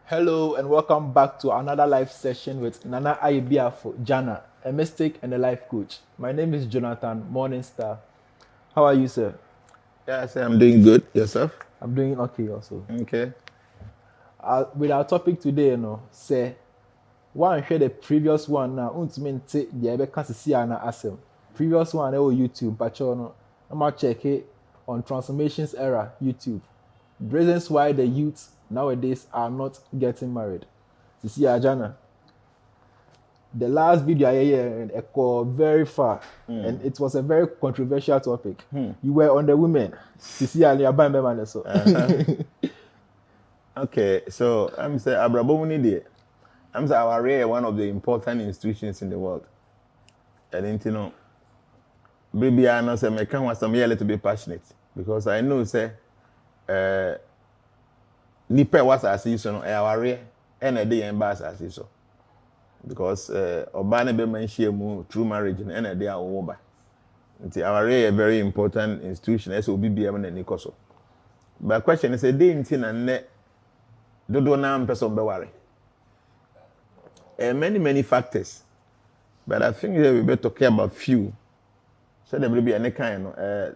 Hello and welcome back to another live session with Nana Aibiafo, Jana, a mystic and a life coach. My name is Jonathan Morningstar. How are you, sir? Yeah, say I'm doing good. Yourself? I'm doing okay also. Okay. With our topic today, say, one share the previous one now, untmente the ebe can see ana asem. Previous one, YouTube, but I'm gonna check it on Transformations Era, YouTube. Reasons why the youth nowadays are not getting married. See, Jana. The last video I heard echo very far, and it was a very controversial topic. You were on the women. Okay, so I'm saying Abrabomuni I'm saying our rare one of the important institutions in the world. I didn't know. Baby, I know say I can want some a little bit passionate because I know say nipe was as you so our rare and a day and bass as you so. Because Obana be mention through marriage and a day our woba. Our rare a very important institution as OBBM and Nikoso. But question is a day in and net dodo na person be worry. Many factors. But I think that we better talk about few. So there will be any kind of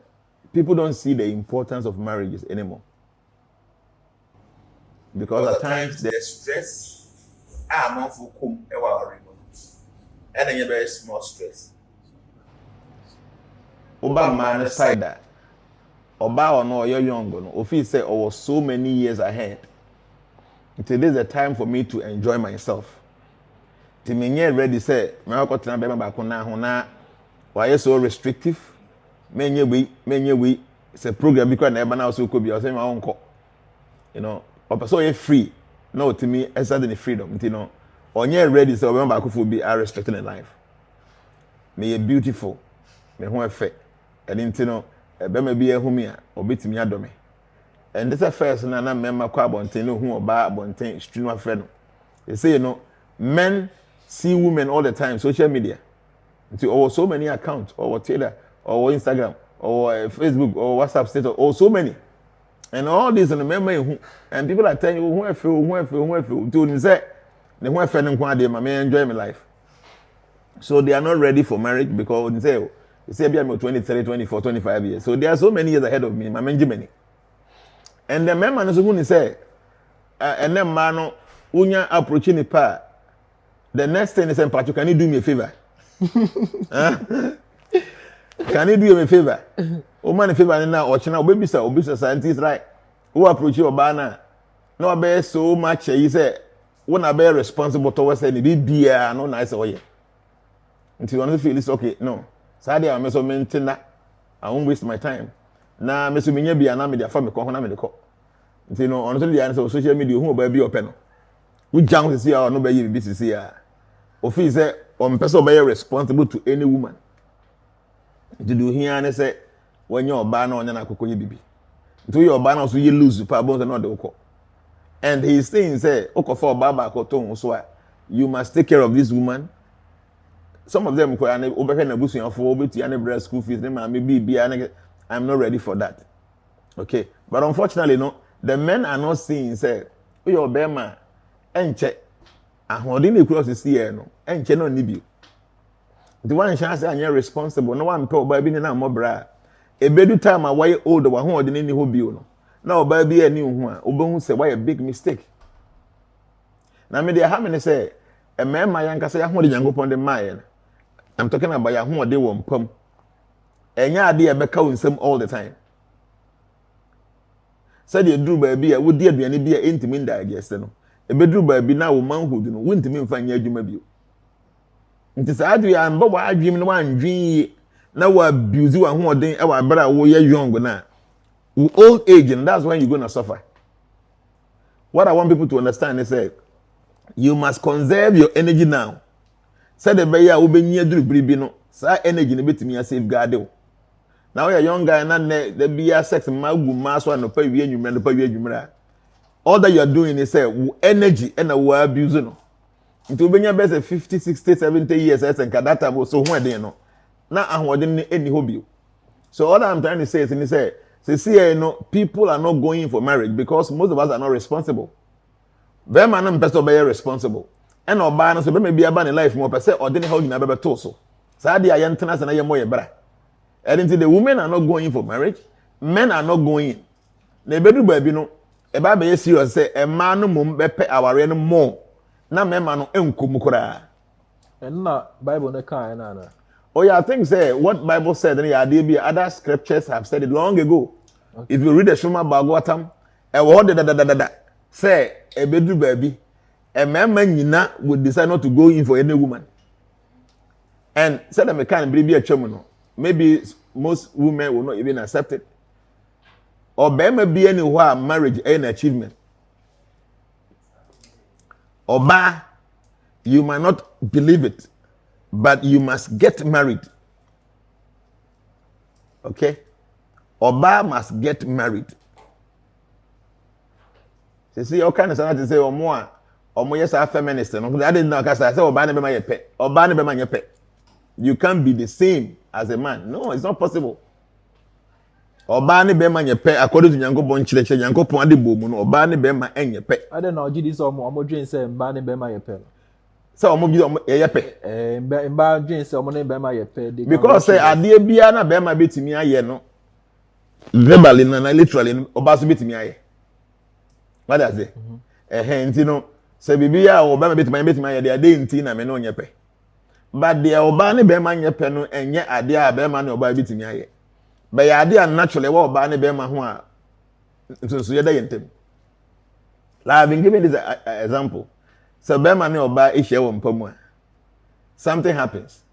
people don't see the importance of marriages anymore. Because at times the stress more for come and then very small stress. Oba man side that. Oba or no you're young no. If he say was so many years ahead. Today is the time for me to enjoy myself. To me ready say me akọ tena be ba ko na ho na why so restrictive. Menye we it's a program because na eba na so ko bi o say ma onko. You know, or so you free. No to me exert the freedom, you know. Onye ready say oba ba ko fo be are restricted in life. Me beautiful. Me ho efe. And you know, ebe me bi ehu me a obetimi adome. And this is first na member kwa bonten no hu oba bonten stream friend. They say you know men see women all the time social media. Or so many accounts or Twitter or Instagram or Facebook or WhatsApp status or so many. And all these and remember and people are telling you who I feel to say the who I feel and enjoy my life. So they are not ready for marriage because they say I'm 23, 24, 25 years. So there are so many years ahead of me, my many. And the man is going to say, and then man, unya approaching the pa. The next thing is, Patrick, can you do me a favor? Can you do me a favor? Oh man, a favor now, watching now, baby, sir, scientist, right? Who approach you, Obana? No, I bear so much. He said, when I bear responsible towards any beer, no nice way. Until you feel it's okay. No, Saturday, I'm so maintain that. I won't waste my time. Na me so menye bia na me dia fa me ko ho na me de ko nti no ono so dia na so social media hu ba bi ope no wo jam sisi a no ba yi bi sisi a o fi say on person be responsible to any woman nti do hia ne say wonye oba na onya na akokoye bibi nti yo oba na so ye lose pa bon na de ko and he is saying say okofa oba ba ko to so a you must take care of this woman. Some of them ko ya na obehwe na busuafo obetu ya na breast school fees ne ma me bibia na I'm not ready for that. Okay. But unfortunately, no, the men are not seeing, say, oh, your bema, enche, aholding across the sea, no, enche no nibi. The one chance I'm responsible, no one told baby na more bra. A bedu time I why older one who didn't know no. Now, baby, a new one, Obon say, why a big mistake. Now, me, how many say, a man, my uncle say, I'm holding young upon the mine. I'm talking about your home, they won't pump. And ya idea beka unsem all the time. Said you drew baby, I would dear be any beer intimate digest. No, a bedroom baby now, manhood, no, wouldn't mean find your dream. It is Adria and Bob, I dream one dream. Now, abuse you and one day, our brother, who you're young now. Old age, and that's when you're going to suffer. What I want people to understand is that you must conserve your energy now. Said the baby, I will be near the bribino, so energy in a bit me a safeguard. Now you're a young guy and the be sex and my mass one to pay you. All that you're doing is say energy and a word abusing. It will be your best 50, 60, 70 years and that time was so when they know. Now I'm holding any hobby. So all I'm trying to say is see, you know, people are not going for marriage because most of us are not responsible. bɛrima no mpɛ sɛ ɔbɛyɛ responsible ɛna ɔbaa no so bɛrima bi aba ne life mu ɔpɛ sɛ ɔde ne ha nyinaa bɛbɛto so saa deɛ a yɛntena sɛ na yɛmmɔ yɛ bra ɛno nti the women are not going for marriage men are not going in na ebedu baabi no ɛbaa bɛyɛ serious sɛ ɛmaa no mmom bɛpɛ awareɛ no more na mmarima no nkom koraa ɛno na bible no kaa ɛna ana oh yeah I think say what Bible said and yeah there be other scriptures have said it long ago okay. If you read the Shema Bhagavatam ɛwɔ hɔ da say ebedu baabi mmarima nyina would decide not to go in for any woman and said that mekan biribi atwam no maybe most women will not even accept it or bɛrima bi any hɔ a marriage an achievement ɔbaa you might not believe it but you must get married okay ɔbaa must get married see all kind of something to say ɔmo yes a feminist no I didn't know kasa say ɔbaa ne bɛma yɛ pɛ ɔbaa ne bɛma yɛ pɛ you can't be the same as a man no it's not possible ɔbaa ne bɛma yɛ pɛ according to Nyankopɔn kyerɛkyerɛ Nyankopɔn ade bɔ mu no ɔbaa ne bɛma ɛnyɛ pɛ I don't know gidi sɛ ɔmo dwen sɛ mbaa ne bɛma yɛ pɛ no sɛ ɔmo bi ɔmo yɛ pɛ mbaa dwen sɛ ɔmo ne bɛma yɛ pɛ because sɛ adeɛ biara na bɛma betumi ayɛ no verbally na literally ɔbaa so betumi ayɛ what does it nti no sɛ bibi a ɔbaa betumi ayɛ deɛ ade nti na me no nyɛ pɛ but deɛ ɔbaa ne bɛma nyɛ pɛ no ɛnyɛ adeɛ a bɛma ne ɔbaa betumi ayɛ bɛyɛ adeɛ a naturally ɛwɔ ɔbaa ne bɛma ho a nso yɛ da yɛ ntɛm like I've been giving this example sɛ bɛma ne ɔbaa ehyia wɔ mpa mu a something happens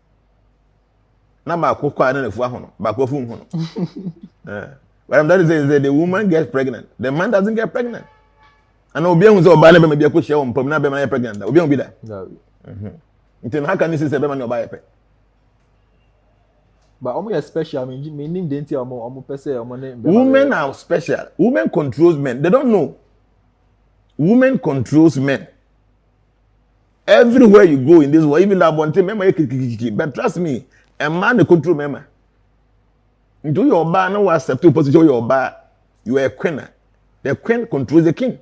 na baako kɔ a na nafu ahono baako fu ho no what I'm trying to say is that the woman gets pregnant the man doesn't get pregnant and obi ehun sɛ ɔbaa ne bɛma bi akɔ hyia wɔ mpa mu na bɛma yɛ pregnant obi ehun bi da nti no how can you say sɛ bɛma ne ɔbaa yɛ pɛ but ɔmo yɛ special me nim de nti ɔmo pɛ sɛ ɔmo ne women are special women controls men they don't know women controls men everywhere you go in this world even that one thing mema kiki but trust me a man dey control mema nti your ɔbaa no accept your position your ɔbaa you are a queen the queen controls the king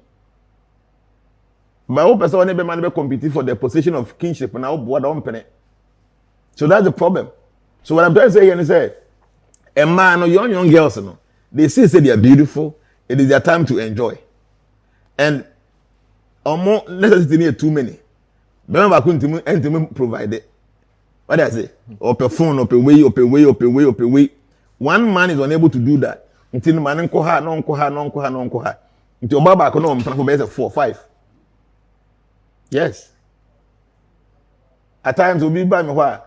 but who person wey be man be compete for the position of kingship na obo da ompene so that's the problem so what I'm trying to say here is say a man or young girls no they say they are beautiful it is their time to enjoy and omo necessity need too many bẹ́ẹ̀ bá kún ntìmú provide it what do I say ọ̀pẹ̀ phone ọ̀pẹ̀ way one man is unable to do that nti ní ma ní nkọ́ ha nti ọba baako náà ọ̀mpẹ́ fún bẹ́ẹ̀ sẹ́ 4 5 yes at times obi bá mi hɔ a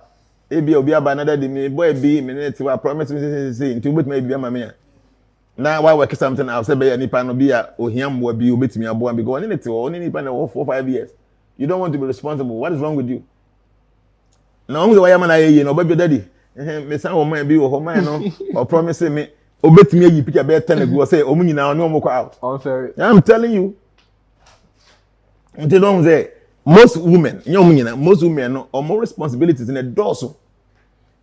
ebi obi aba na dadi mi boy bi mi ne ti wa promise me say nti obetumi ebi ama me a na wa work something out say be nipa no bi a ohia mboa bi obetumi aboa because oni ne ti wo oni nipa na 4 5 years you don't want to be responsible what is wrong with you na onwe wa ya ma na ye na obabi dadi me san wo man bi wo ho man no o promise me obetumi ayi picture be 10 ago say omu nyina oni omo ko out unfair I'm telling you until don't say most women most women no or more responsibilities in a dorsal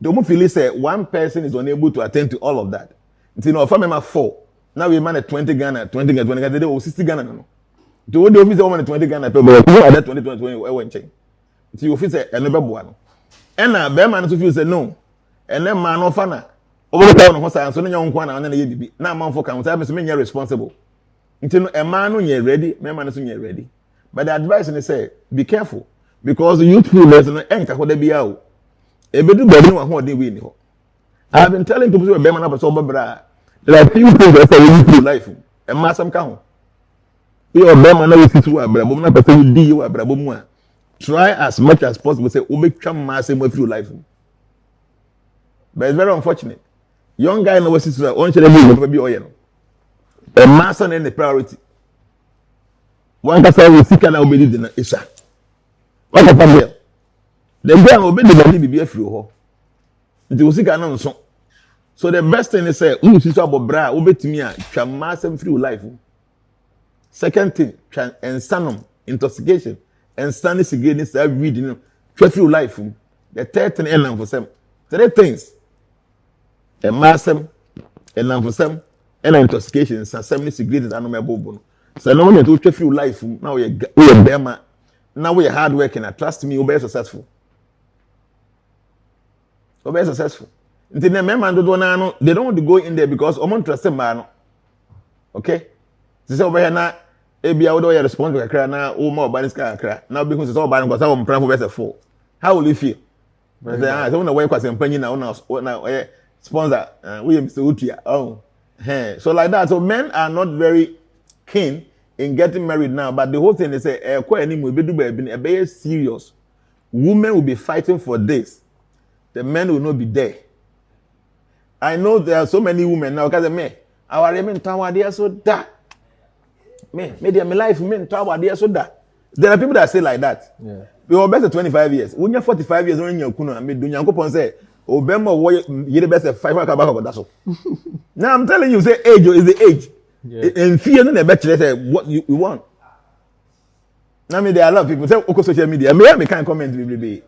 the woman feel say one person is unable to attend to all of that until no family 4 now we man at 20 Ghana they o 60 Ghana no the one the office woman 20 Ghana people that 20 went change until you office and no boa no and na be man so feel say no and then man no fana over town ho say so no nyon kwa na ye bibi na man for can say me so me responsible until no a man no ye ready me man so ye ready. But the advice is say be careful because youthfulness no enka ko da bia o ebedu baabi no ho odin we ni ho I have been telling people say be man na person obabra there are few things that say youthful life e ma sam ka ho e o be man na we situ abrabom na person we di we abrabom mu a try as much as possible say obetwa ma say mo through life but it's very unfortunate young guy na we situ on chere me be oye no e ma san na priority one kasa we sika na obedi de na isa one kasa girl the girl obedi de bibi afiri ho nti we sika na nso so the best thing is say who sister abobra obetimi a twa massam free life second thing insanum intoxication and standing cigarette say read no twa free life the third thing elan for some three things a massam elan for some and intoxication and some cigarette and no mebobo So no one to feel life now we bema now we hard working and trust me, you'll be successful. You'll be successful. Until the member do they don't want to go in there because I'm not trusted man. Okay? This is over here now. Ebi awo do your response to cry now. Oh, more banning cry. Now because it's all banning because I'm praying for better for. How will you feel? I don't know why because I'm paying now. Now sponsor. We Mr. Utia. Oh, so like that. So men are not very keen in getting married now. But the whole thing is say, quite anymore. Be do be serious. Women will be fighting for this. The men will not be there. I know there are so many women now because me, our women tower they are so that. Me life men tower they are so that. There are people that say like that. Yeah. We were best 25 years. When you're 45 years, when you're kuno, me do nyanko pon say, Obama you're best 5 about that's all. Now I'm telling you, say age is the age. Yeah. And fear no the better say what you want. Now me there are a lot of people say okay social media. Me can't comment be.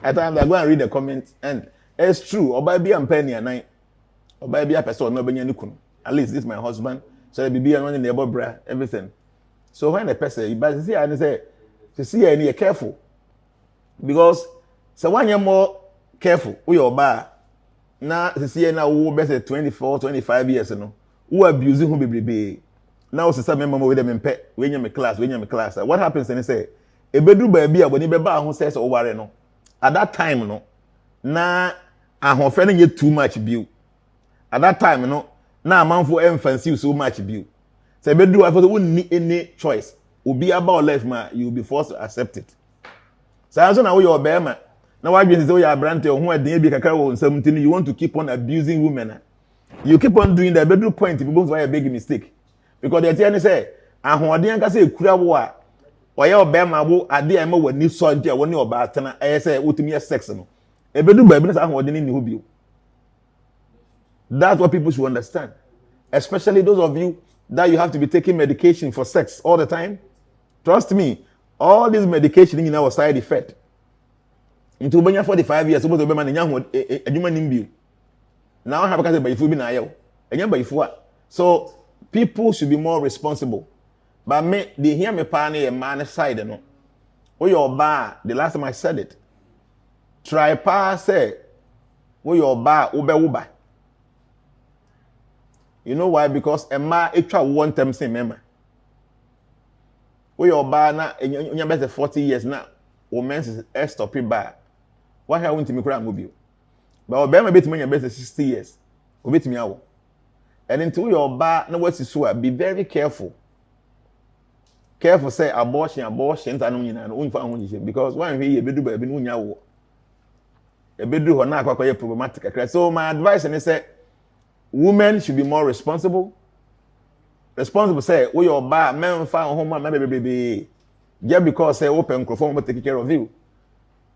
At times I go and read the comments and it's true. Oba be am penny and night. Oba be a person no be nyani kuno. At least this is my husband. So be one in the neighbor bra everything. So when the person but see and say to see any careful because so when you're more careful we your bar now to see now who best 24 25 years you know who abusing who be now sister member with them in pet when you class what happens and they say e bedru ba bia when you be ba ho says o ware no at that time no na ahofe no get too much view at that time no na amanfo emphasis so much view say bedru after won need any choice obi about life ma you will be forced to accept it so as na we your bema na why be say we are brand ho aden bi kakra wo nsam you want to keep on abusing women you keep on doing that bedru point people why a big mistake because they tell you say ahoden ka say ekura wo a oye obema wo ade a ma wani so ntia woni oba atena eh say wotumi sex no e bedru ba bi na ahoden ni ho bio. That's what people should understand, especially those of you that you have to be taking medication for sex all the time. Trust me, all this medication in our side effect. Into benya 45 years, supposed to be man adwuma nimbi. Now have because by fu bi na ayo. Enya by fu. So people should be more responsible. But me they hear me pa na man side no. O your ba, the last time I said it. Try pa say o your ba wo ba. You know why? Because a man etwa one time say member. We your bar na enya best 40 years now. Women's stop it bar. Why have we to me kura mobile? But obema bit me best 60 years. Obit me awo. And into your bar na what is be very careful. Careful say abortion tanu nyina no unfa ho nyise because one hwe ye bedu ba bi no nya wo. E bedu ho na akwakoye problematic akra. So my advice is say women should be more responsible. Responsible say, we your bar, men found home, baby. Just because say open microphone will take care of you.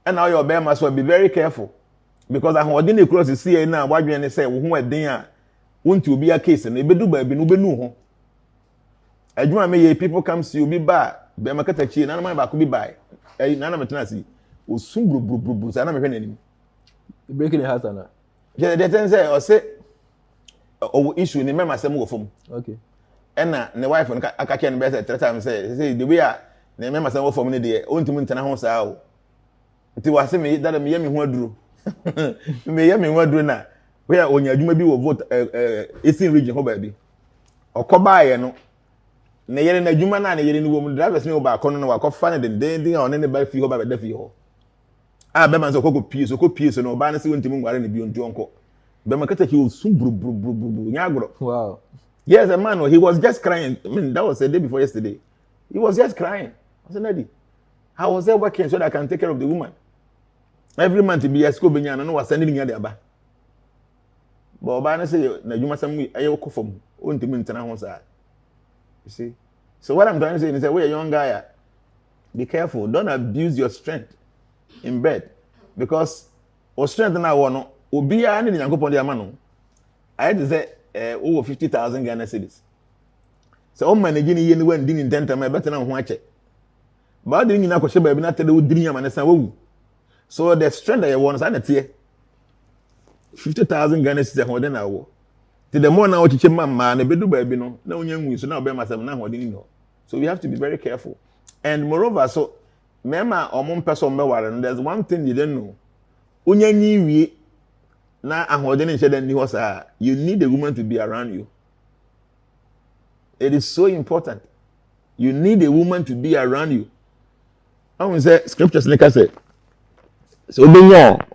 And now your bear must well be very careful. Because I didn't cross the CA now, why do you say, who are there? Want to be a case and they do baby, no be no. I do not make people come see you be bad. Be market a chain, none of my back could be by. None of my tenancy. Will soon bruise, and I'm a enemy. Breaking the heart, Anna. Yeah, they say, or say, or issue in the member some of them. Okay. And the wife and I can better 3 times say the way I remember some for me there, own to maintain a house out. It was me that me yemi who drew. Me yemi who drew now. Where on your maybe will vote Eastern region, ho baby. Or Kobai, no. Nayer na Juma na nayer woman drivers me over corner no akọ fan den den on any by fee ho ba da fee ho. Ah be man so koko pie no ba na se wontimu ngware na bi ontu onko. Be man kata ki o sum bru nya agro. Wow. Yes, a man, he was just crying. I mean, that was the day before yesterday. He was just crying. I said, Daddy, how was I working so that I can take care of the woman? Every month to be a school, I know what's sending the Abba. But I say, na you must have me, I will from on to maintain a side. You see? So, what I'm trying to say is that we're a young guy. Be careful. Don't abuse your strength in bed. Because our strength now, will be a need to go upon the man. I had to say, over 50,000 Ghana cedis. So, on managing yen when didn't intend to my better than watch it. But didn't you know, Kosheba, not tell you, didn't you understand? So, the strength that you want is a 50,000 Ghana cedis more than I will. To the more now, teach my man, a bit of baby, no young so now by myself now, what do you know? So we have to be very careful. And moreover, so mema omon person beware, there's one thing you don't know. Unya nyiwie na ahode ne hye dan ni ho saa, you need a woman to be around you. It is so important. You need a woman to be around you. I want to say scriptures like I said. So obenya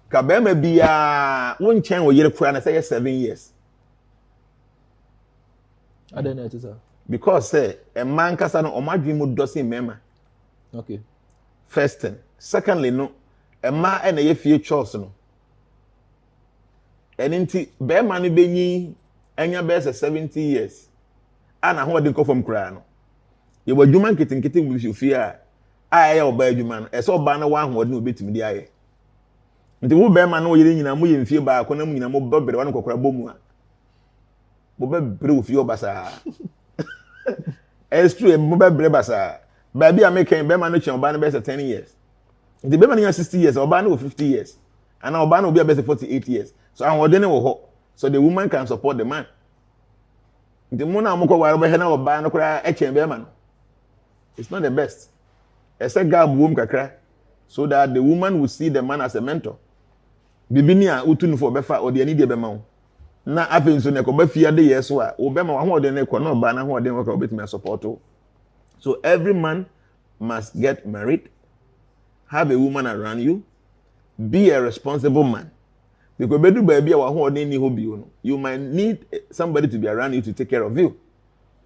ka be ma bia won chen wo yere kura na say 7 years. I don't know, sir. Because say a man kasa no omadwe mu dosin mema. Okay. First thing. Secondly, no, a man na ye fie chores no. Enti be man no benyi anya be 70 years. Ana ho de ko from kura no. Ye wadwuma nketenkete mu fie a aye oba adwuma no. Ese oba na wa ho de obetimi di aye. Nti wo be man no yere nyina mu ye mfie ba ko na mu nyina mu bobere wa no kokora bomu a. Bo be bre wo fie obasa. It's true, mo be bre basa. Baby American be man no chen oba no be 10 years. Nti be man no 60 years, oba no 50 years. And oba no be 48 years. So an odene wo ho. So the woman can support the man. The mo na mo ko ware be he na oba no kura e chen be man. It's not the best. Ese gab wom kakra so that the woman will see the man as a mentor. Bibini a utunu for befa o de ani de be ma wo. Na afen so ne ko ba fia de yeso a wo be ma ho de ne ko na oba na ho de wo ka obetimi support o. So every man must get married, have a woman around you, be a responsible man. Because you might need somebody to be around you to take care of you.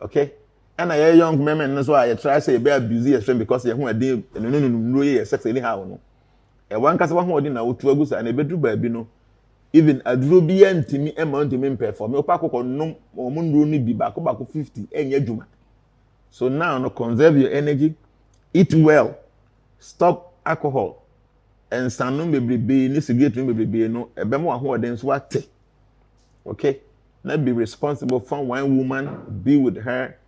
Okay? And a young man, and that's why I try to say be abuse your strength because you're day no sex anyhow. No. A one cast one who didn't know to agus and a bedroom baby no. Even a drobian to me amount to me perform. Your paco no or moon be back 50 and your juma. So now no conserve your energy, eat well, stop alcohol. And some no be ni cigarette no be no e be mo ahoden so ate. Okay? Let's be responsible for one woman, be with her,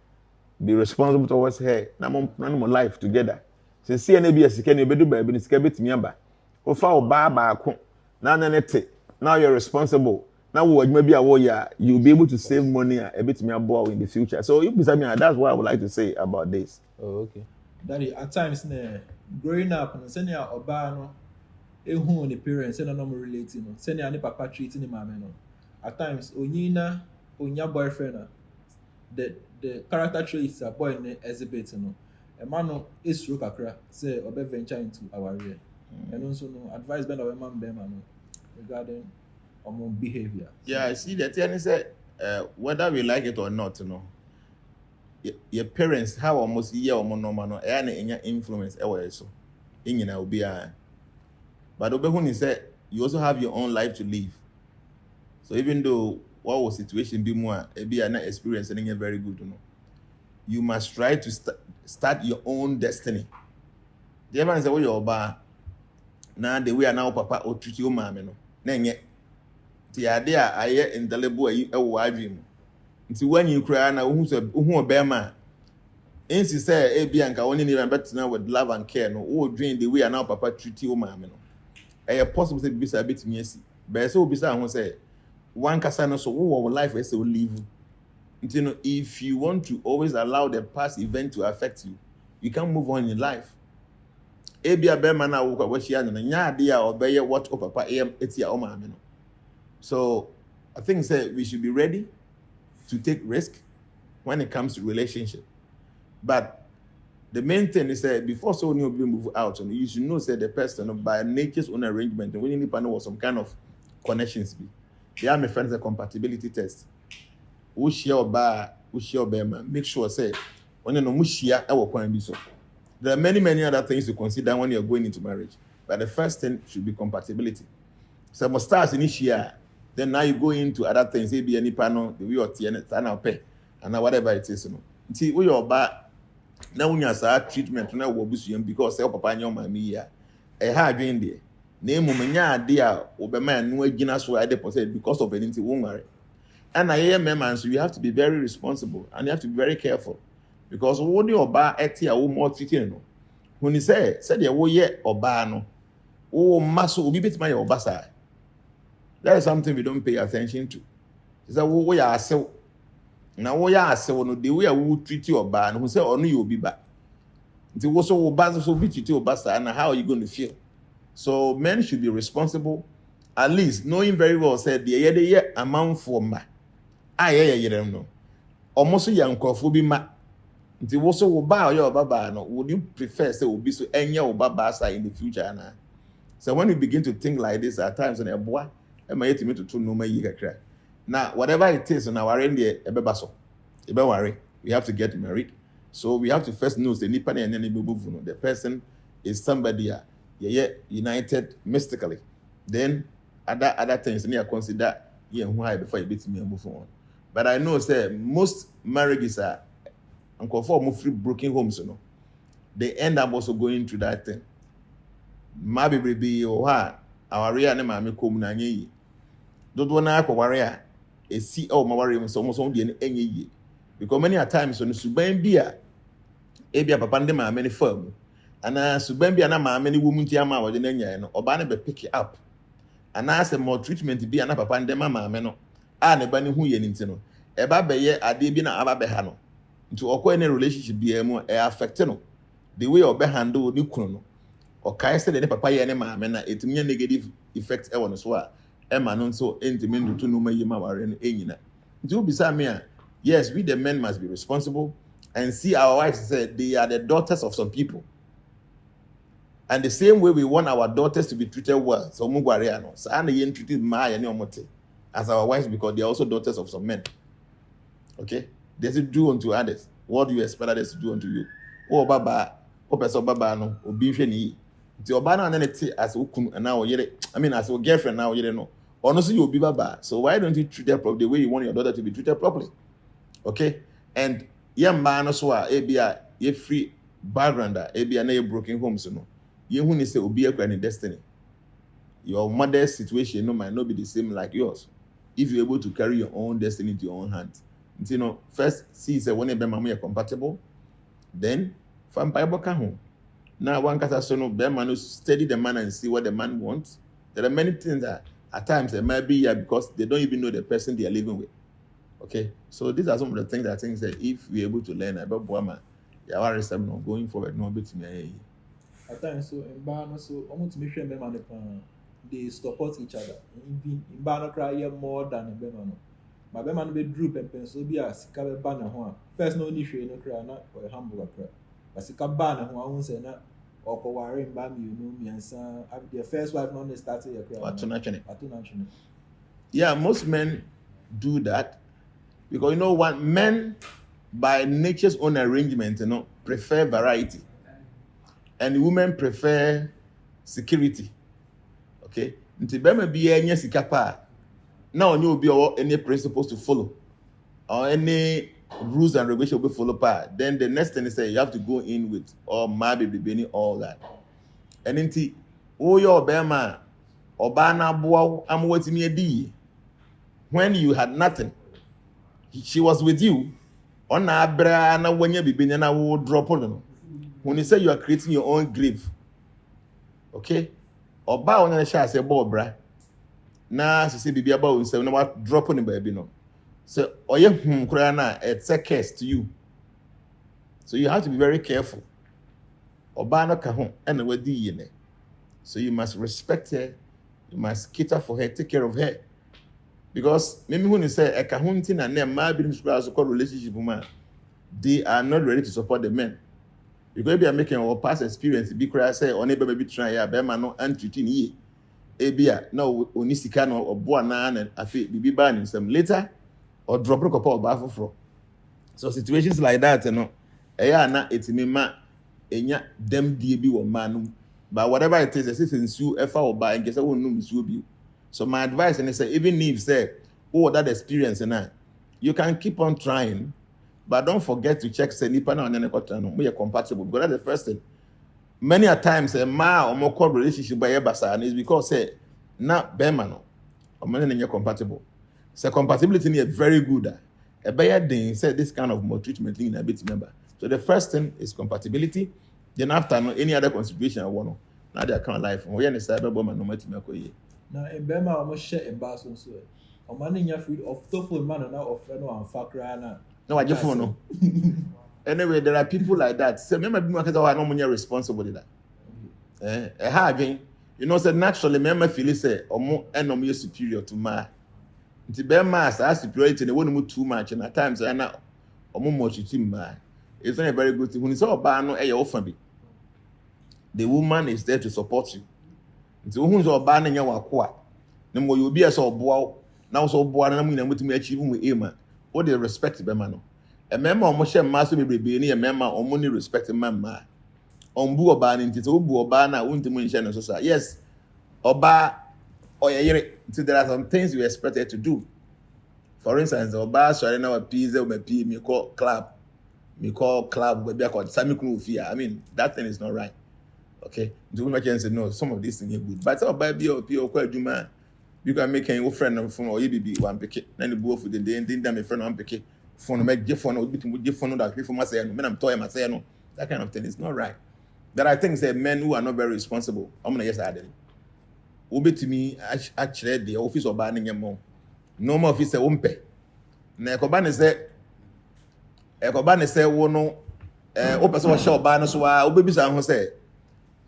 be responsible towards her. Na mo life together. Since na be asika na bedu ba bi ni sika betimi aba. O fa oba ba ko. Na te. Now you're responsible. Now maybe you'll be able to save money a bit more in the future. So you that's what I would like to say about this. Oh, okay. Daddy, at times growing up and sending out Obano, who the parents and normal relating, sending any papa treating him, at times onya boyfriend, the character traits a boy exhibit, a man is true kakra, say obe venture into our rear. And also no advice bend of a man regarding behavior. Yeah, I see that. And said, whether we like it or not, your parents have almost year or more normal, and any influence ever so. In will be but Obehuni said, you also have your own life to live. So even though what was situation be more, be an experience and very good, you must try to start your own destiny. The evidence say, you're bar now the way are now papa or treat your mom, the idea I hear indelible a dream. Until when you cry now, who's a bear man? Ain't say, Bianca, only need better now with love and care. No, oh, dream the way are now papa treat your mom. A possible to be a bit messy. But so beside who say, one casano so our life is to live. If you want to always allow the past event to affect you, you can't move on in life. A bear man now, what she had, and ya dear or bear what oh papa it's your own. So I think we should be ready to take risk when it comes to relationship. But the main thing is that before so new people move out, you should know the person by nature's own arrangement, and we need to know what some kind of connections be. They are my friends a compatibility test. Who share bar, who share bear, make sure say when you know share our point be so. There are many other things to consider when you're going into marriage. But the first thing should be compatibility. So must start initiate. Then now you go into other things, maybe any panel, the way or TN, pay, and whatever it is. See, we are bad. Now when you start treatment, now we'll be because say papa and your mommy a hard drain there. Name mumenya dear, Obama, no gina so I deposit because of anything won't marry. And I hear man, so you have to be very responsible and you have to be very careful. Because when you bar at your more treating, when you said you will yet or bar no, oh, muscle will be bit my obasa. That is something we don't pay attention to. It's a we are so na wo ya ase wo no the way wo treat your ba no say onu you obi ba nti wo so wo ba so be treat your ba sa na how are you going to feel? So men should be responsible, at least knowing very well said the ye amount for ma ye no almost yankrofo bi ma nti wo so wo ba your baba no would you prefer say obi so enye wo baba sa in the future na? So when we begin to think like this at times on a boy e ma yetimi to no ma yi kakra. Now whatever it is na ware ndie ebeba so ebe ware we have to get married. So we have to first know the nipa na ene bebuvu the person is somebody united mystically. Then other things need to consider before you beat me and move on. But I know say most marriages are and free broken homes, they end up also going through that thing. My baby or our real name I come na nye. Don't wanna ko warrior a see my warrior so almost on the enye. Because many a times when suban bia ebia papa ndem ma many firm and suban bia na ma many woman ti ama wo de nanya no oba na be pick it up. And as a more treatment be na papa ndem ma me no a ne ba ne hu ye nti no e ba be ye ade bi na aba be ha no. Nti okọ any relationship bia mu e affect no the way obe handle ni kunu no o kai say the papa ye ne ma me na etimnya negative effect e won so a e ma no so entimi ndutu no ma yema ware no enyina. Nti obi sa me a yes, we the men must be responsible and see our wives say they are the daughters of some people. And the same way we want our daughters to be treated well. So mugware no sa na ye treated ma ye ne omote as our wives because they are also daughters of some men. Okay? They say do unto others what do you expect others to do unto you? Oh baba, o person baba no obi hwe ni. Nti oba na na te as okunu na o yere, I mean as your girlfriend na o yere no. Ono so you obi baba. So why don't you treat her properly the way you want your daughter to be treated properly? Okay? And yamba no so a ebia ye free background ebia na ye broken homes no. Ye hu ni say obi akwa ni destiny. Your mother's situation no might not be the same like yours. If you're able to carry your own destiny to your own hands. You know, first see say when be mama compatible, then from Bible can home. Now one kasa so no be man study the man and see what the man wants. There are many things that at times it might be here because they don't even know the person they are living with. Okay, so these are some of the things I think that if we're able to learn about Boama, going forward, no bit me. At times, so in Bana, so almost make sure they support each other. In Bana cry more than in Bemano. My Beman be droop and pencil be a Sika banner one. First, no issue in a cry or a hamburger cry. But Sika banner who I won't say that or Kowari Bam, you know me and son. Their first wife not started a cry. Yeah, most men do that. Because what men by nature's own arrangement, prefer variety. And women prefer security. Okay? Nti be be any sika pa. Now you be any principles to follow. Or any rules and regulations will be followed pa. Then the next thing is say you have to go in with or maybe be all that. And nti your bema obana boa am waiting edi. When you had nothing, she was with you. On abra na when you be na wo drop on. When you say you are creating your own grave. Okay? Oba on na sha say bra. Na she say bibi about say na what drop on baby no. So oye kura na it's a curse to you. So you have to be very careful. Oba no ka ho and we di ye ne. So you must respect her. You must cater for her, take care of her. Because maybe when you say a kahuntin and them might be relationship woman, they are not ready to support the men. Because if you are making our past experience, be cry say or neighbor maybe try ya be man no antreating ye. Ebia no onisika no oboa na and afi bibi ban some later or drop a couple of baffle for. So situations like that, eya na etimi ma enya dem die bi wo man. But whatever it is, as if ensue efa or buy and guess I won't know ensue bi. So my advice and say even if say that experience you can keep on trying, but don't forget to check say nipa na onene we are compatible because that's the first thing. Many a times a ma or more core relationship by basa and is because say na bema no or many are compatible. So compatibility is very good. A bad thing say this kind of more treatment in a bit member. So the first thing is compatibility. Then after any other consideration I want now they account life. We are cyber bomb and no matter me. Now, in Bema, I must share a bass on so. A man in your field of tofu man and now of friend and fakra. No, I just phone. Anyway, there are people like that. Say, remember, because I know you're responsible for that. Having, you know, say naturally, remember, feel say, or more enemy superior to my. Nti be mass as superiority they won't move too much and at times I now or more to team man. It's not a very good thing. When it's all about no often be. The woman is there to support you. Nti who's all banning your wakwa. No more you'll be a so bow now so boy and I'm going to achieve with Emma. What they respect the man. A member of Moshe Master may be a member or money respecting mamma. On Boo Ban into Boo Bana won't mention society. Yes, Oba. Or so there are some things you expected to do. For instance, Oba sorry now a pizza me call club where be called Sami Fear. I mean that thing is not right. Okay, do we can say no? Some of these things are good, but Oba be or quite man. You can make your friend from or EBB one picket, then the both with the day and then damn friend one picket phone make give phone or give phone that people must say when I'm toying myself no that kind of thing is not right. There are things that men who are not very responsible. I'm gonna yes add them. Obetumi actually the office of banning your mom. No more office umpe. Na ekobane say wono person show ban so obebisa ho say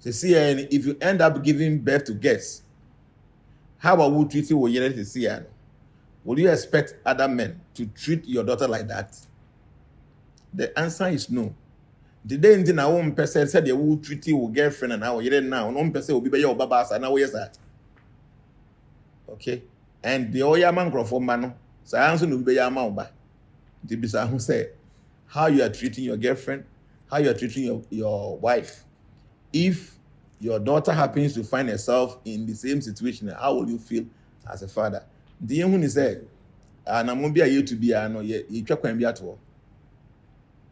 if you end up giving birth to girls, how about we treat you with yere to see? Would you expect other men to treat your daughter like that? The answer is no. The day in na one person said they will treat you with girlfriend and now yere now one person will be your baba and now yes that. Okay, and the Oya Mangrove man, so I answer no be Yamamba. The Bisa who say how you are treating your girlfriend, how you are treating your wife. If your daughter happens to find herself in the same situation, how will you feel as a father? The young one said, and I'm gonna be a you to be no you can be at all.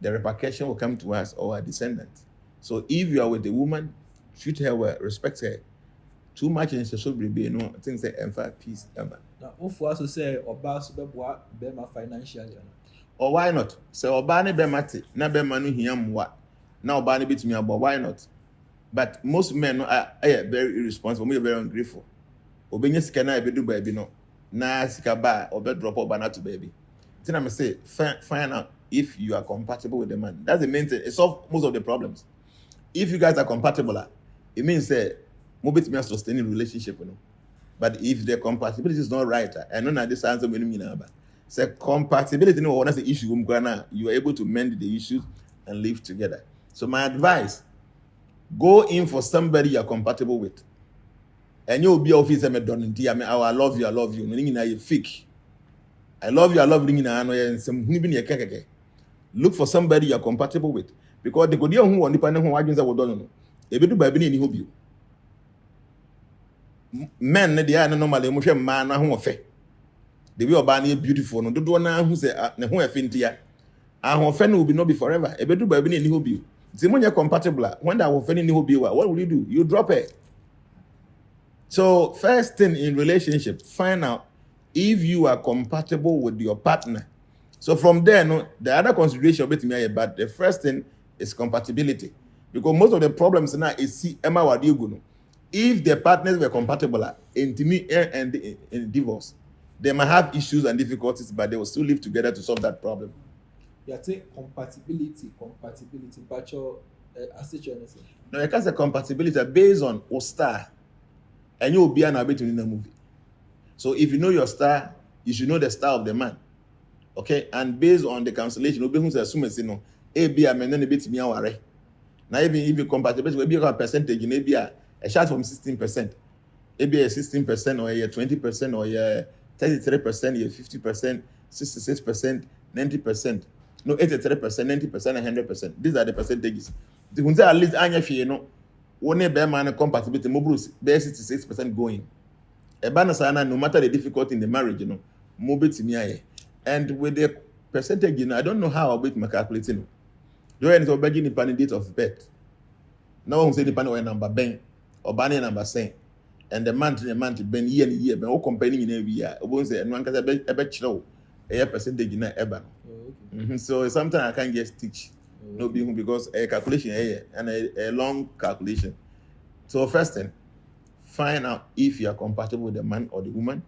The repercussion will come to us or our descendants. So if you are with a woman, treat her well, respect her. Too much in social be no things say emphasis peace ever. Now, if we also say Oba so be financially. Or why not? So Oba ne be mate, na be manu hiamwa. Na Oba ne bitimi abo, why not? But most men are very irresponsible, very ungrateful. Obenye sika na ebedu baby no. Na sika ba obe drop Oba na to baby. Then I say find out if you are compatible with the man. That's the main thing. It solves most of the problems. If you guys are compatible, it means that mobile to sustaining relationship, you know. But if the compatibility is not right, I know that this answer will mean about. So compatibility, no, that's the issue. You are able to mend the issues and live together. So my advice: go in for somebody you are compatible with, and you'll be office. I mean, I love you, I love you. You fake. I love you, I love you. Look for somebody you are compatible with, because the good young who depending on what you do, if you do by being in men they are normally man na ho fe they be oba na beautiful no dodo na hu say na ho afi ntia ahon fe no will be not be forever e be do ba bi na ni ho bi ti mo nya compatible when that ahon fe ni ho bi what will you do? You drop it. So first thing in relationship, find out if you are compatible with your partner. So from there, no, the other consideration bit me but the first thing is compatibility, because most of the problems now is see Emma Wadiugu no. If the partners were compatible and in divorce, they might have issues and difficulties, but they will still live together to solve that problem. You say compatibility, but your association. No, you can't say compatibility based on your star, and you will be an habit in the movie. So if you know your star, you should know the star of the man. Okay, and based on the cancellation, you'll be able to assume it's no. A B I mean, then a bit me aware. Now even if you compatibility, will be a percentage in a shot from 16%, maybe a 16% or a 20% or a 33%, a 50%, 66%, 90%, no 83%, 90%, and 100%. These are the percentages. The ones at least anya fi no, one bear man compatibility, mobile bear 66% going. A banana no matter the difficulty in the marriage, you know, mobile to me. And with the percentage, you know, I don't know how I'll be calculating. You end up begging the date of birth. No one say the panel number bang. Or banning number saying, and the month ben year, but all complaining in every year. I won't say, and one can a bet show a percentage in ever. So sometimes I can't just teach no being because a calculation and a long calculation. So first thing, find out if you are compatible with the man or the woman.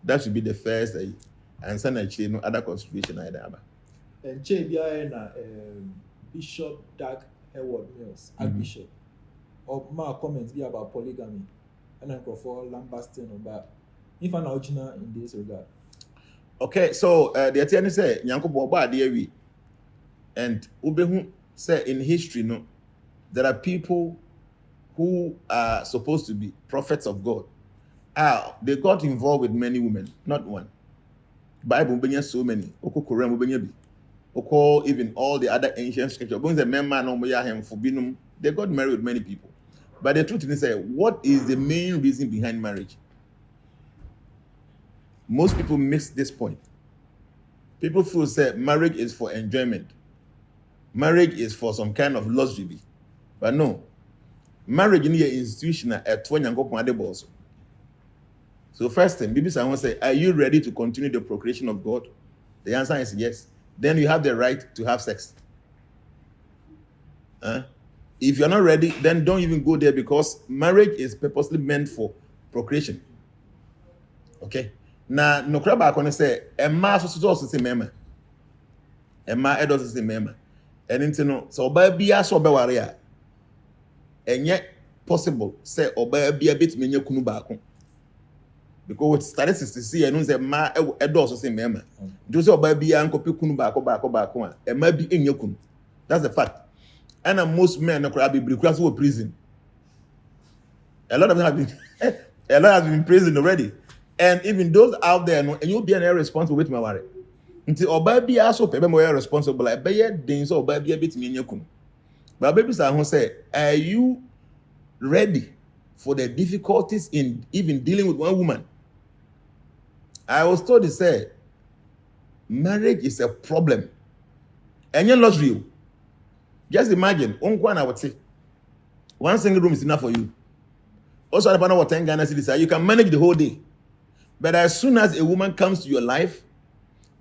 That should be the first and send actually no other consideration either. and Che na Bishop Doug Hayward Mills, Archbishop, or my comments be about polygamy, and then for lambasting about if an original in this regard. Okay, so the attorney say Nyanko Boba Dewi, and Ubehu say in history, no, there are people who are supposed to be prophets of God. They got involved with many women, not one. Bible benya so many. Oko Quran benya bi. Oko even all the other ancient scripture. Bones the member no moya hem for binum. They got married with many people. But the truth is, what is the main reason behind marriage? Most people miss this point. People feel say marriage is for enjoyment. Marriage is for some kind of luxury. But no. Marriage in the institution at 20 years. So first thing, Bibi Simon say, are you ready to continue the procreation of God? The answer is yes. Then you have the right to have sex. If you're not ready, then don't even go there because marriage is purposely meant for procreation. Okay? Now, no crab are going to say, Emma also say mema. Emma also say mema. And into no, so baby so be warrior. And yet possible say oba be a bit menye kunu baako. Because with statistics see and say ma also say mema. Do say oba be an copy kunu baako e ma bi enye kunu. That's the fact. And most men no crab be because we prison. A lot of them have been in prison already. And even those out there, and you'll be an irresponsible with my worry. Until oba be also pebe more responsible like be things oba be a bit menye kunu. But baby say, are you ready for the difficulties in even dealing with one woman? I was told to say, marriage is a problem. And you're luxury. Just imagine, I would say, one single room is enough for you. Also, I don't know what 10 Ghana cities are. You can manage the whole day. But as soon as a woman comes to your life,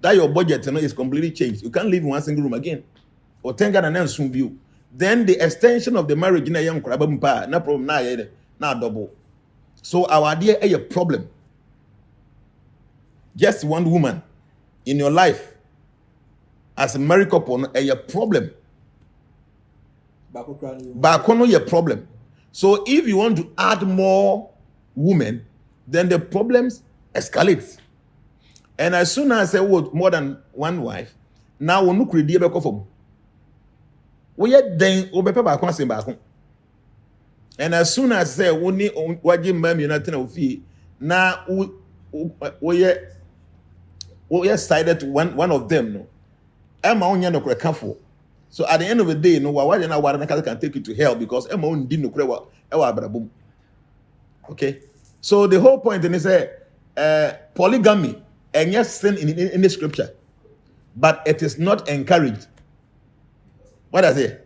that your budget is completely changed. You can't live in one single room again. Or 10 Ghana soon be you. Then the extension of the marriage in a young crab, no problem now double. So our idea is a problem. Just one woman in your life as a married couple is a problem. Back a problem. So if you want to add more women, then the problems escalate. And as soon as I say more than one wife, now we look ready back from. We yet then obepe back on same back. And as soon as say we need waji mam you nothing of fee, now we sided to one of them no. Emma onya no careful. So at the end of the day, no why na can take you to hell because Emma on didn't know boom. Okay, so the whole point is polygamy and yes sin in the scripture, but it is not encouraged. What does it?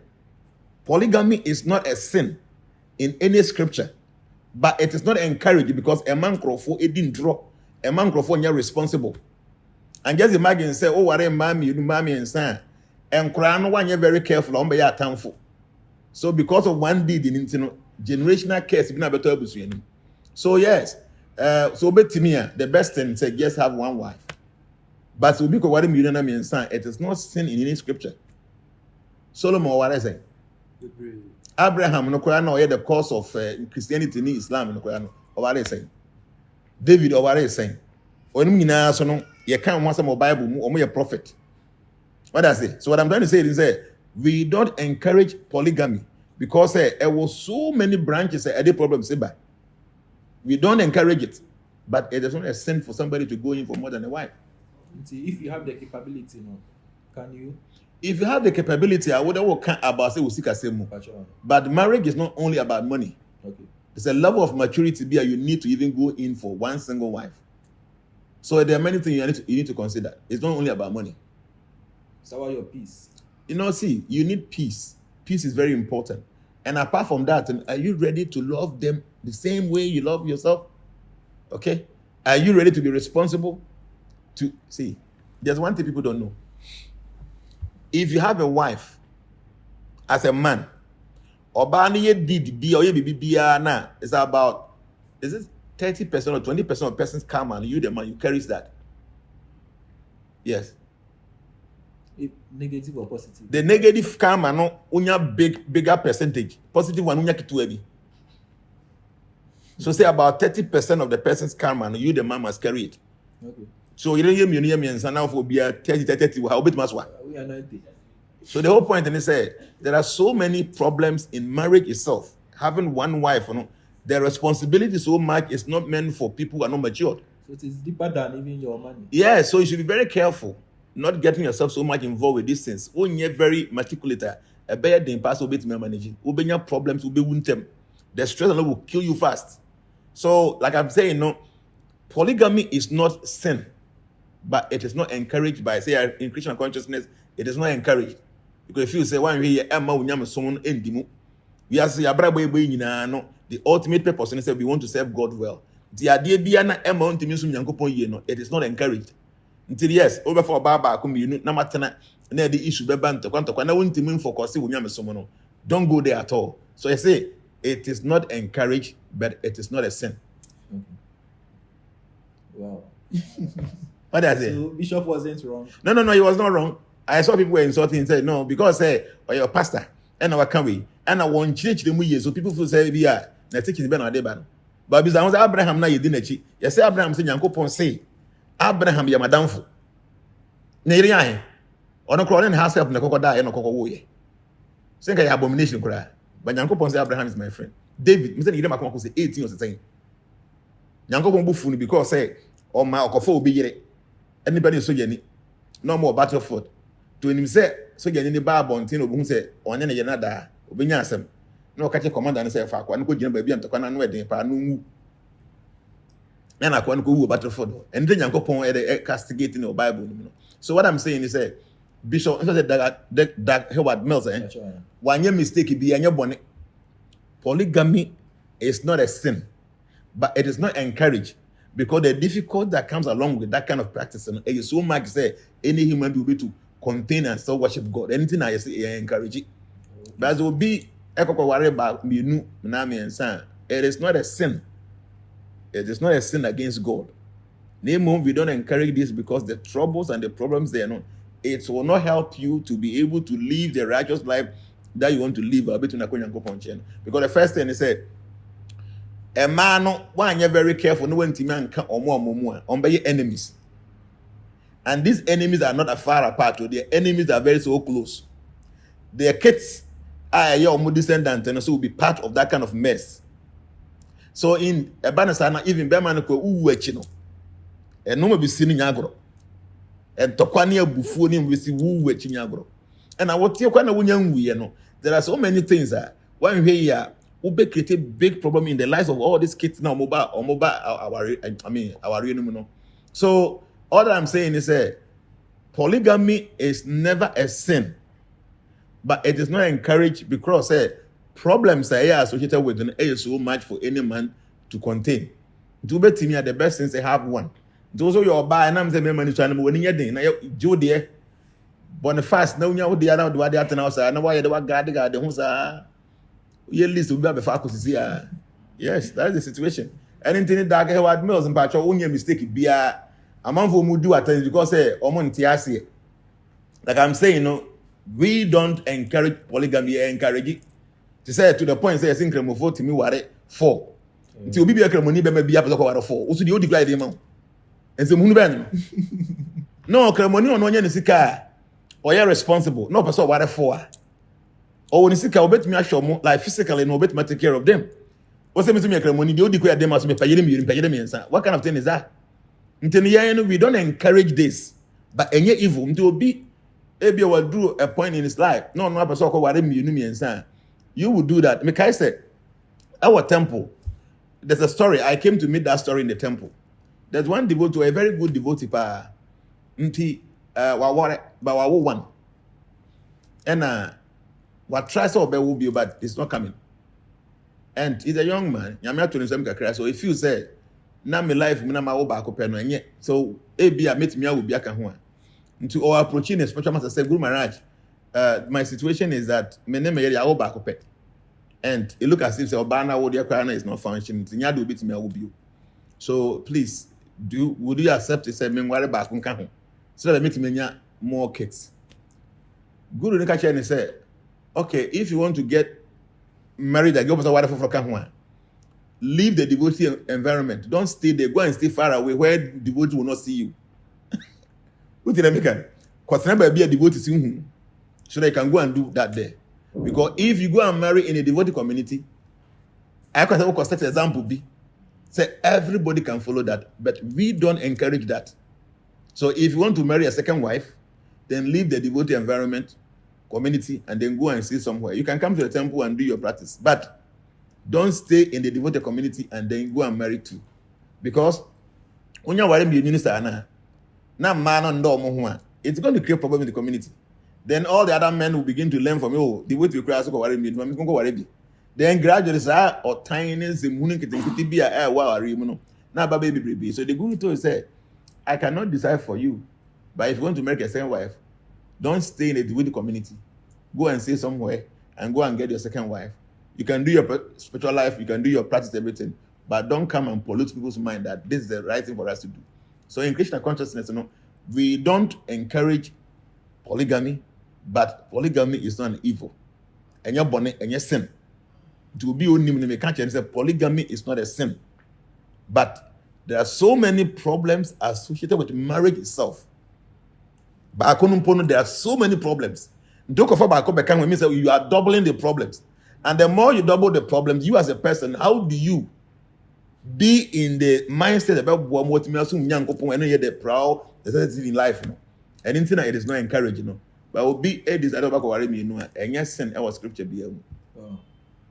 Polygamy is not a sin in any scripture, but it is not encouraged because a man crofo it didn't draw. A man crofo you're responsible. And just imagine say, oh, what a mommy, you do mommy and son. And crown one you're very careful on by your townful. So because of one deed in generational curse, been able to. So yes, so bet me the best thing say just have one wife. But so because what and son, it is not sin in any scripture. Solomon, what I say? Abraham, no koya no the cause of Christianity in Islam, no koya no. What I say? David, what I say? Onum nyina so no, you can't want some Bible, or a prophet. What I say? So what I'm trying to say is we don't encourage polygamy because there was so many branches at the problem. We don't encourage it, but it is not a sin for somebody to go in for more than a wife. If you have the capability, no, can you? If you have the capability, I would have about say we seek a same. But marriage is not only about money. Okay. It's a level of maturity there you need to even go in for one single wife. So there are many things you need to consider. It's not only about money. So what your peace? See, you need peace. Peace is very important. And apart from that, are you ready to love them the same way you love yourself? Okay? Are you ready to be responsible? See, there's one thing people don't know. If you have a wife as a man, it's about, is it 30% or 20% of persons come and you the man, you carry that. Yes. Negative or positive? The negative karma no unya bigger percentage. Positive one unya kitu ebi. So say about 30% of the person's karma, no, you the man must carry it. Okay. So you don't hear me and now for be a 30 how bit must We are 90. So the whole point, and they say there are so many problems in marriage itself. Having one wife, you know, the responsibility so much is not meant for people who are not matured. So it is deeper than even your money. Yeah, so you should be very careful, not getting yourself so much involved with these things. When you're very meticulous, a better than pass will be managing. When your problems will be them. The stress alone will kill you fast. So, like I'm saying, no, polygamy is not sin, but it is not encouraged by, say, in Christian consciousness, it is not encouraged. Because if you say, one way, Emma, when someone in the we are saying, the ultimate purpose is that we want to serve God well. The idea behind Emma, it is not encouraged. Until yes, over for Baba, Namatana, and the issue, don't go there at all. So I say, it is not encouraged, but it is not a sin. Wow. What did I say? So Bishop wasn't wrong. No, he was not wrong. I saw people were insulting and said, no, because or your pastor, and our can and I want church the years, so people feel say, we are not taking the ban. But because Abraham na yedin echi, yes, Abraham say, Yankopon say, Abraham ya madamfo. Nerian, or no crowd has help, no crocodile, and no cocoa. Think I abomination cry. But Yankopon say, Abraham is my friend. David, Mr. Yidam say 18 or something. Yankopon bufuni because say, or my okofo be anybody so jenny, no more battlefield. To him say, so get in the Bible and Tino Boom say, or any another, Obinyasem. No catch a commander and say, Fak, one good baby and to Kanan wedding, Panu. And I can't go battlefield. And then Yankopon at castigating the Bible. So what I'm saying is, say, Bishop, that Howard Mills, one year mistake be and your bonnet. Polygamy is not a sin, but it is not encouraged. Because the difficulty that comes along with that kind of practice is so much say any human will be to contain and still worship God. Anything I say, I encourage it. But it will be worry about me, and son. It is not a sin. It is not a sin against God. Name we don't encourage this because the troubles and the problems they are not. It will not help you to be able to live the righteous life that you want to live. Because the first thing he said, a man, one you're very careful, no one to man can or more on by your enemies. And these enemies are not far apart, their enemies are very so close. Their kids are your descendants and also will be part of that kind of mess. So in a banasana, even Berman ko uwechino, and no be seen in Yagro. And Tokwania Buffoni will see uwechinagro. And I want you kind of young we know. There are so many things that one way here. Ube create big problem in the lives of all these kids now, our real. So all that I'm saying is polygamy is never a sin, but it is not encouraged because problems are associated with it so much for any man to contain. To be to me are the best things they have one. Those are your buy and I'm saying money trying to win your day. Now you dear Boniface, no you the other do the house. I know why the guard the house. Yes, that's the situation. Anything that Howard Mills and Patrick only mistake be a man for Mudu at times because like I'm saying, we don't encourage polygamy, encourage it. To say to the point, say, I think I'm for to me, what 4. Until be a cremony, be up to 4. Also, the old decline the amount. And so, Moonban. No, cremony on one car or you're responsible. No, person, what 4. Or when you see I'll bet me show more like physically no bet me take care of them. What's the making money? The only declare them as me pay them. What kind of thing is that? We don't encourage this, but any evil to be maybe will do a point in his life. No, person you would do that. Mekai said, our temple. There's a story. I came to meet that story in the temple. There's one devotee, a very good devotee, one. And what tries to will be, but it's not coming. And he's a young man. So if you say, now my life, so maybe I met me, I will be a kahua. To our approaching a spiritual master, say, Guru Maharaj, my situation is that my name is Yaoba. And it look as if Obana or the Krana is not functioning. So please, would you accept to say, me worry about so that I meet me more kids? Good to catch and say, okay, if you want to get married, I go for whatever for Kahua. Leave the devotee environment. Don't stay there. Go and stay far away where devotee will not see you. What did I make? Because never be a devotee see so they can go and do that there. Because if you go and marry in a devotee community, I can set example be say everybody can follow that, but we don't encourage that. So if you want to marry a second wife, then leave the devotee environment, community, and then go and see somewhere. You can come to the temple and do your practice, but don't stay in the devoted community and then go and marry too. Because when you're a minister, it's going to create problem in the community. Then all the other men will begin to learn from you. Oh, the way to create a then gradually say, or tiny be a now baby. So the Guru told say, I cannot decide for you, but if you want to marry a second wife, don't stay in the devoted community. Go and stay somewhere and go and get your second wife. You can do your spiritual life, you can do your practice, everything, but don't come and pollute people's mind that this is the right thing for us to do. So in Krishna consciousness, we don't encourage polygamy, but polygamy is not an evil. And you're born and you're sin. To be only can't say polygamy is not a sin. But there are so many problems associated with marriage itself. But there are so many problems. Means that you are doubling the problems. And the more you double the problems, you as a person, how do you be in the mindset about what you are the proud, in life, and anything that it is not encouraging, but will be a desire and yes, send our scripture be.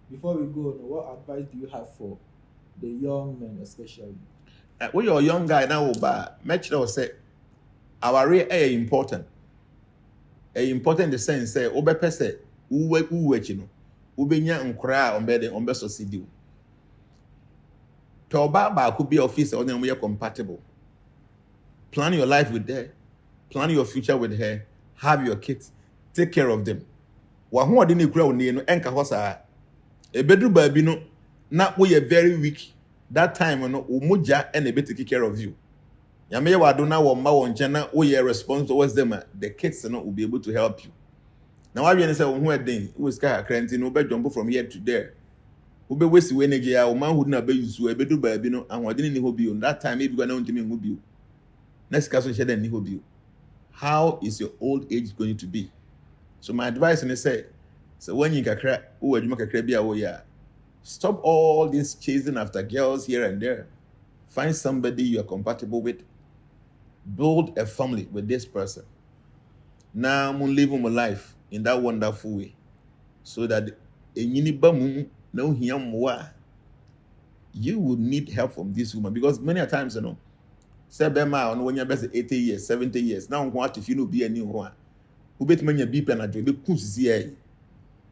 Before we go, what advice do you have for the young men, especially? When you're a young guy now, but much say our real important. Important in the sense say, obepese, ubenya nkra ombe succeed. Toba could be office or then we are compatible. Plan your life with her, plan your future with her, have your kids, take care of them. Wa ho ade ne kura oni no enka hosa. E bedru baabi no na we are very weak. That time no umugya and e be take care of you. Yame wa do na wo ma wo nche na we are responsible towards them. The kids no will be able to help you. Now why you say wo ho eden we sky akrenti no be jump from here to there. We be waste energy ya o man who na be use e bedru baabi no anwode ni ho bi. That time if you go na ntimi ho bi. Next question share ni ho bi. How is your old age going to be? So my advice is say, so when you kakra, stop all this chasing after girls here and there. Find somebody you are compatible with. Build a family with this person. Now I'm living my life in that wonderful way. So that you would need help from this woman. Because many times, say when you're best 80 years, 70 years, now I'm going to feel be a new one. Who bet me be pen and be cool.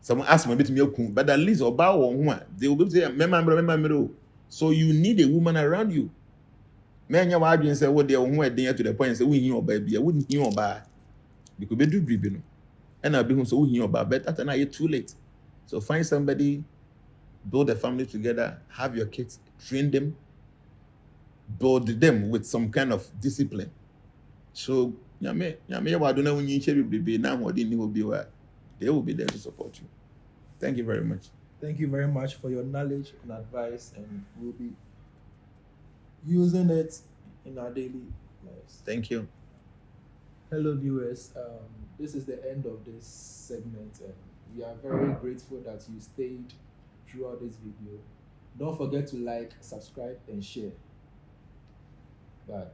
Someone asked me a bit me, but at least about one, they will be saying, remember. So you need a woman around you. Man, your audience say what they are there to the point and say, we hear baby, I wouldn't hear about because we do dribbling. And I'll be home so we hear about but that now too late. So find somebody, build a family together, have your kids, train them, build them with some kind of discipline. So Nyame, I don't know when you share baby now what they will be there to support you. Thank you very much. Thank you very much for your knowledge and advice, and we'll be using it in our daily lives. Thank you. Hello viewers, this is the end of this segment, and we are very grateful that you stayed throughout this video. Don't forget to like, subscribe, and share. Bye.